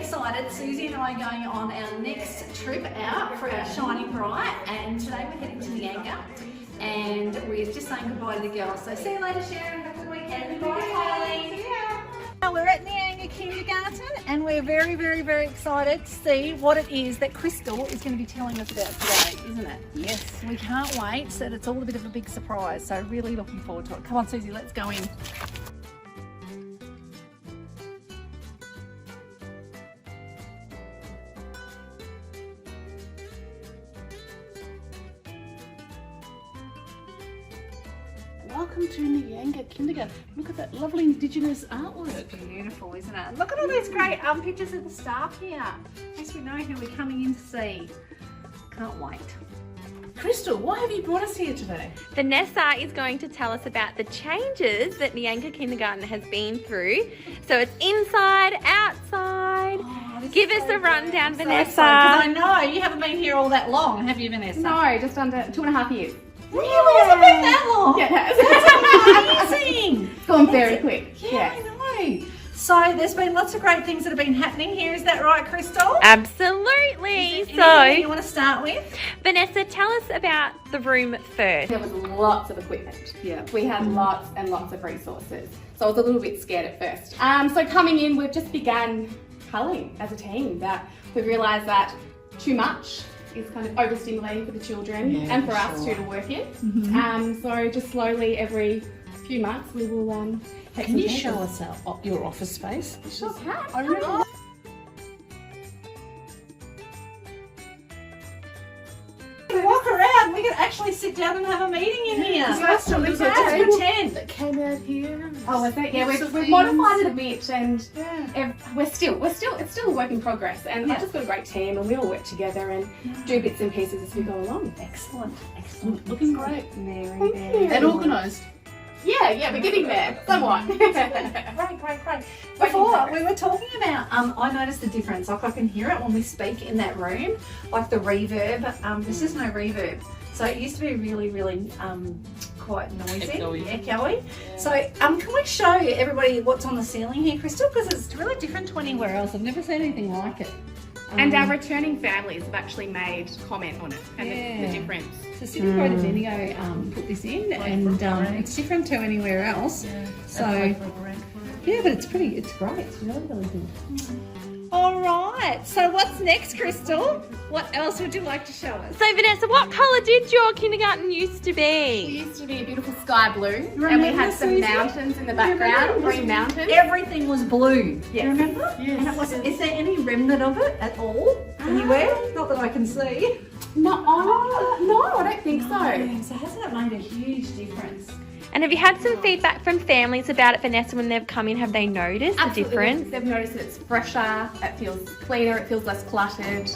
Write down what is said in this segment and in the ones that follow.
excited. Susie and I are going on our next trip out for our Shining Bright, and today we're heading to Neangar, and we're just saying goodbye to the girls. So see you later, Sharon. Have a good weekend. Bye, Kylie. See ya. We're at Neangar Kindergarten, and we're very, very, very excited to see what it is that Crystal is going to be telling us about today, isn't it? Yes. We can't wait. So it's all a bit of a big surprise. So really looking forward to it. Come on, Susie, let's go in. Welcome to Neangar Kindergarten. Look at that lovely Indigenous artwork. It's beautiful, isn't it? Look at all these great pictures of the staff here. At least we know who we're coming in to see. Can't wait. Crystal, why have you brought us here today? Vanessa is going to tell us about the changes that Neangar Kindergarten has been through. So it's inside, outside. Give us a rundown, Vanessa. Because I know you haven't been here all that long, have you, Vanessa? No, just under 2.5 years. Really? Has it been that long? Yeah, it has. That's amazing. It's gone very quick. Yeah, I know. So there's been lots of great things that have been happening here. Is that right, Crystal? Absolutely. Is there anything you want to start with? Vanessa, tell us about the room first. There was lots of equipment. Yeah. We had lots and lots of resources. So I was a little bit scared at first. So coming in, we've just begun culling as a team. That we've realised that too much is kind of overstimulating for the children and for us too to work in. So just slowly every few months we will Can you show us your office space? Sure can. I really Walk around. We could actually sit down and have a meeting in here. Yes, Let's there's pretend. that came out here. Oh, was it? Yeah, Lots we've of modified things. it a bit, and it's still a work in progress. And I've just got a great team, and we all work together and do bits and pieces as we go along. Excellent. Looking great. Thank you. And organised. Yeah, we're getting there, somewhat. Great. Before we were talking about, I noticed the difference. Like I can hear it when we speak in that room, like the reverb. This is no reverb. So it used to be really, really quite noisy, echoey. So can we show everybody what's on the ceiling here, Crystal? Because it's really different to anywhere else. I've never seen anything like it. And our returning families have actually made comment on it and the difference. So City Road and Bendigo put this in, and it's different to anywhere else. So yeah, but it's great. It's really, really good. All right. So what's next, Crystal? What else would you like to show us? So Vanessa, what colour did your kindergarten used to It be? used to be a beautiful sky blue, and we Remember, had some Susie? mountains in the background, green mountains. Everything was blue. Do you Yes. remember? Yes. And it was. Is there any remnant of it at all anywhere? Not that I can see. No, I don't think so. So hasn't it made a huge difference? And have you had some feedback from families about it, Vanessa, when they've come in? Have they noticed the difference? They've noticed that it's fresher, it feels cleaner, it feels less cluttered.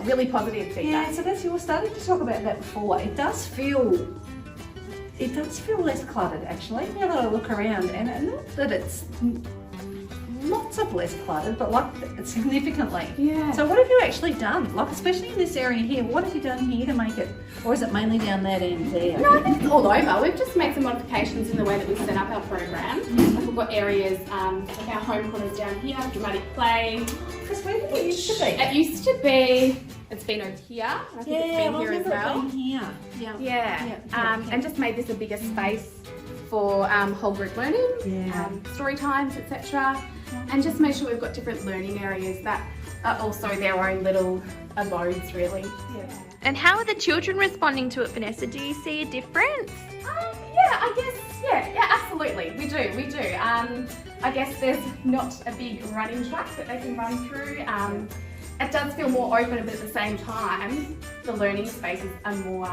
Really positive feedback. Yeah. So you were starting to talk about that before. It does feel less cluttered actually. Now that I look around, and not that it's lots of less cluttered, but like significantly. Yeah. So what have you actually done? Like especially in this area here, what have you done here to make it, or is it mainly down that end there? No, I think it's all over. We've just made some modifications in the way that we set up our program. Like we've got areas like our home corners down here, dramatic play. Because where did it used to be? It used to be. It's been over here. I think it's been here as well. Here. Yeah. And just made this a bigger space for whole group learning, story times, etc. And just make sure we've got different learning areas that are also their own little abodes, really. Yeah. And how are the children responding to it, Vanessa? Do you see a difference? Yeah, absolutely. We do. I guess there's not a big running track that they can run through. It does feel more open, but at the same time, the learning spaces are more,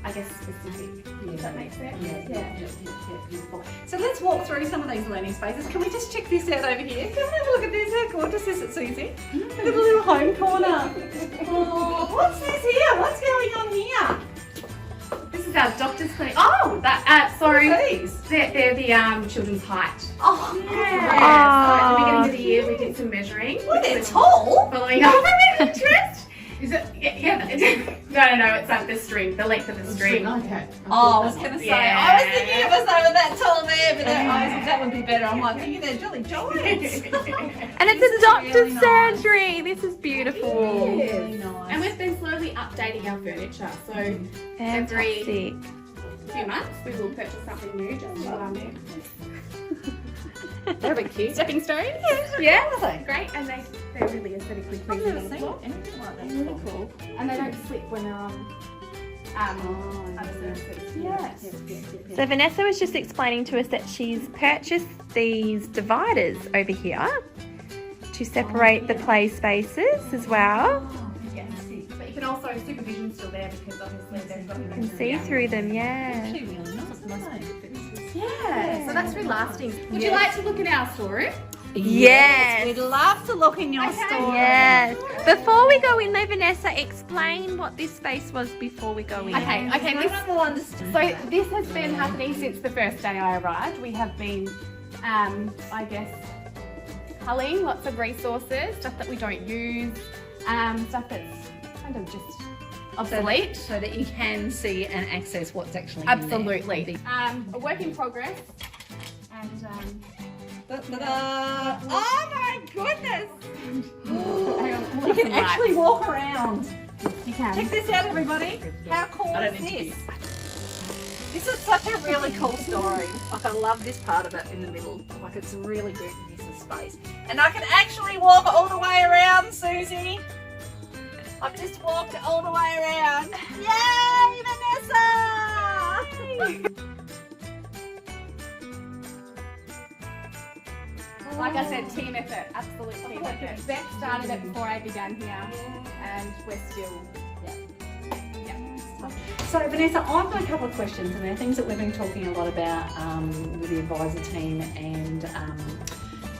specific. Does that make sense? Yeah. Beautiful. So let's walk through some of these learning spaces. Can we just check this out over here? Come and have a look at this. How gorgeous is it, Susie? Look at the little home corner. Oh, what's this here? What's going on here? This is our doctor's clinic. Oh, they're the children's height. Oh, Yeah. So at the beginning of the year, we did some measuring. Well, they're tall. Following up from interest. Is it? Yeah. No, it's like the string, the length of the string. Okay. Oh, I was going to say, Yeah. I was thinking it was over that tall there, but I thought that would be better. I'm like, thinking they're jolly giants. And it's a doctor's really nice. surgery. This is beautiful. Really nice. And we've been slowly updating our furniture. So Fantastic. few months we will purchase something new just to They're a bit cute. stepping stones. Yeah, Great, and they're really aesthetically I've pleasing never on the seen floor. anything like that Really before. cool. And they don't slip when they're on other surfaces. Yes. So Vanessa was just explaining to us that she's purchased these dividers over here to separate the play spaces as well. Yes. But you can also, supervision's still there because obviously they've got You can see through them, yeah. Actually really nice. Yeah, so that's really lasting. Would you like to look at our storeroom? Yes. We'd love to look in your Okay. store. Yes. Before we go in though, Vanessa, explain what this space was before we go in. Okay, No this one will understand. So this has been happening since the first day I arrived. We have been, I guess, culling lots of resources, stuff that we don't use, stuff that's kind of just obsolete. So that you can see and access what's actually Absolutely. in there. A work in progress. And Ta-da! Oh my goodness! hang on, You can actually walk around. you can. Check this out, everybody. How cool I don't is need to this? This is such a really cool story. Like, I love this part of it in the middle. Like, it's really good use of space. And I can actually walk all the way around, Susie. I've just walked all the way around. Yay, Vanessa! Like I said, team effort, absolute team effort. Beth started it before I began here, and we're still. So Vanessa, I've got a couple of questions, and they're things that we've been talking a lot about with the advisor team, and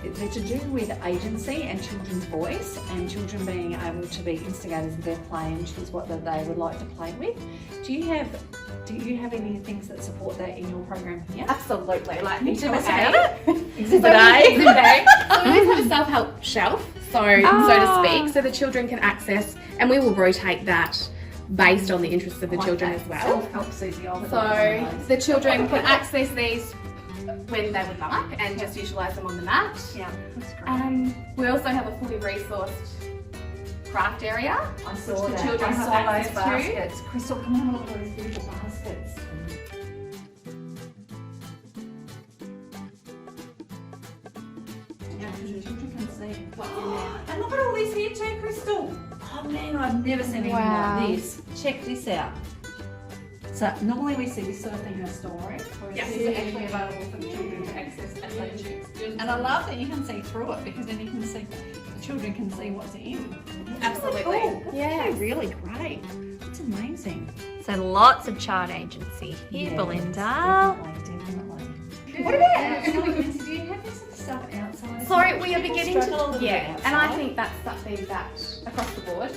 they're to do with agency and children's voice, and children being able to be instigators of their play and choose what that they would like to play with. Do you have any things that support that in your program here? Absolutely. Like Tell us Exhibit about A. it. Exhibit A. Exhibit A. So we have a self-help shelf, so to Oh. speak, so the children can access, and we will rotate that based on the interests of the children as well. Self-help, Susie. So the children can access these when they would like and just utilise them on the mat. Yeah, that's great. We also have a fully resourced craft area. I saw the that. children I have saw those access to. baskets. Crystal, come on, look at those beautiful baskets. Yeah, because the children can see what's in there. And look at all this here too, Crystal. Oh man, I've never seen anything Wow. like this. Check this out. So normally we see this sort of thing in a story, whereas Yes. this is actually available for the children to access as they choose. And I love that you can see through it, because then you can see, the children can see what's in. Absolutely. Cool. That's Yeah. actually really great. It's amazing. So lots of child agency here, Yeah, Belinda. Definitely. What about? Nancy, do you have this sort of stuff outside? Sorry, we are beginning Struggle a to, little bit and I outside. think that's something that across the board.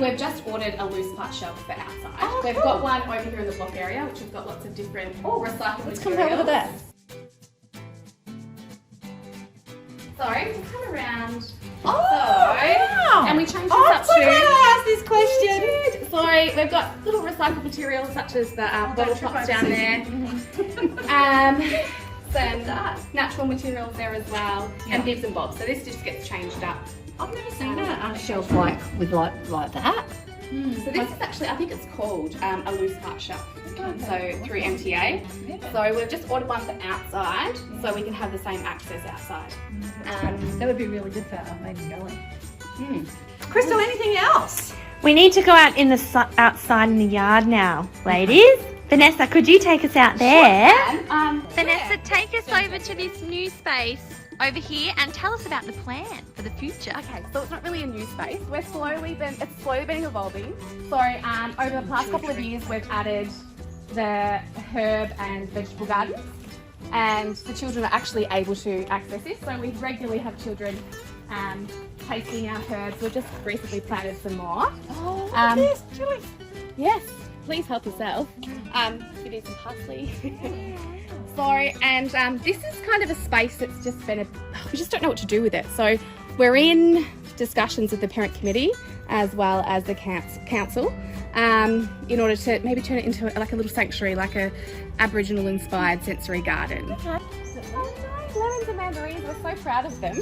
We've just ordered a loose part shelf for outside. Oh, We've cool. got one over here in the block area, which has got lots of different recycled Let's come materials. over to that. Sorry, we'll come around. Oh, wow. And we changed this Oh, up so to. can I ask this question? Sorry, we've got little recycled materials such as the bottle trip tops over, down Susie. there. Some natural materials there as well, and bibs and bobs. So this just gets changed up. I've never seen a shelf like that. So this is actually, I think it's called a loose part shelf. So through MTA. So we've just ordered one for outside, so we can have the same access outside. That would be really good for maybe going. Crystal, anything else? We need to go out in the outside in the yard now, ladies. Vanessa, could you take us out there? Vanessa, take us over to this new space over here and tell us about the plan for the future. Okay, so it's not really a new space. It's slowly been evolving. So over the past couple of years, we've added the herb and vegetable gardens, and the children are actually able to access this. So we regularly have children tasting our herbs. We've just recently planted some more. Oh, look at this, Julie. Yes, please help yourself. We need some parsley. Sorry, and this is kind of a space that's just been we just don't know what to do with it. So we're in discussions with the parent committee as well as the council, in order to maybe turn it into like a little sanctuary, like a Aboriginal inspired sensory garden. Okay. Lemons and mandarins, we're so proud of them.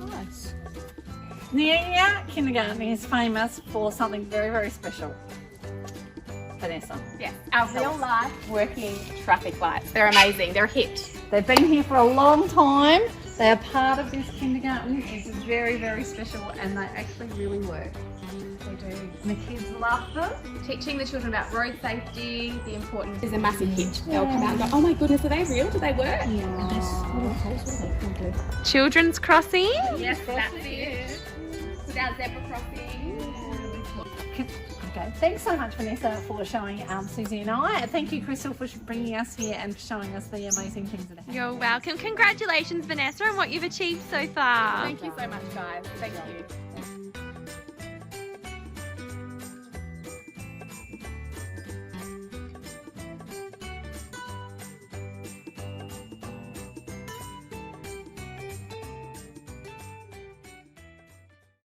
Nice. Neangar Kindergarten is famous for something very, very special. Vanessa. Yes, our real life working traffic lights. They're amazing, they're a hit. They've been here for a long time. They are part of this kindergarten. It's very, very special and they actually really work. They do. And the kids love them. Teaching the children about road safety, the importance is a massive hit. They'll come out and go, oh my goodness, are they real? Do they work? Children's crossing. Yes, that's it. With our zebra crossing. Okay, thanks so much, Vanessa, for showing Susie and I. Thank you, Crystal, for bringing us here and showing us the amazing things that are happening. You're welcome. Congratulations, Vanessa, on what you've achieved so far. Thank you so much, guys. Thank you.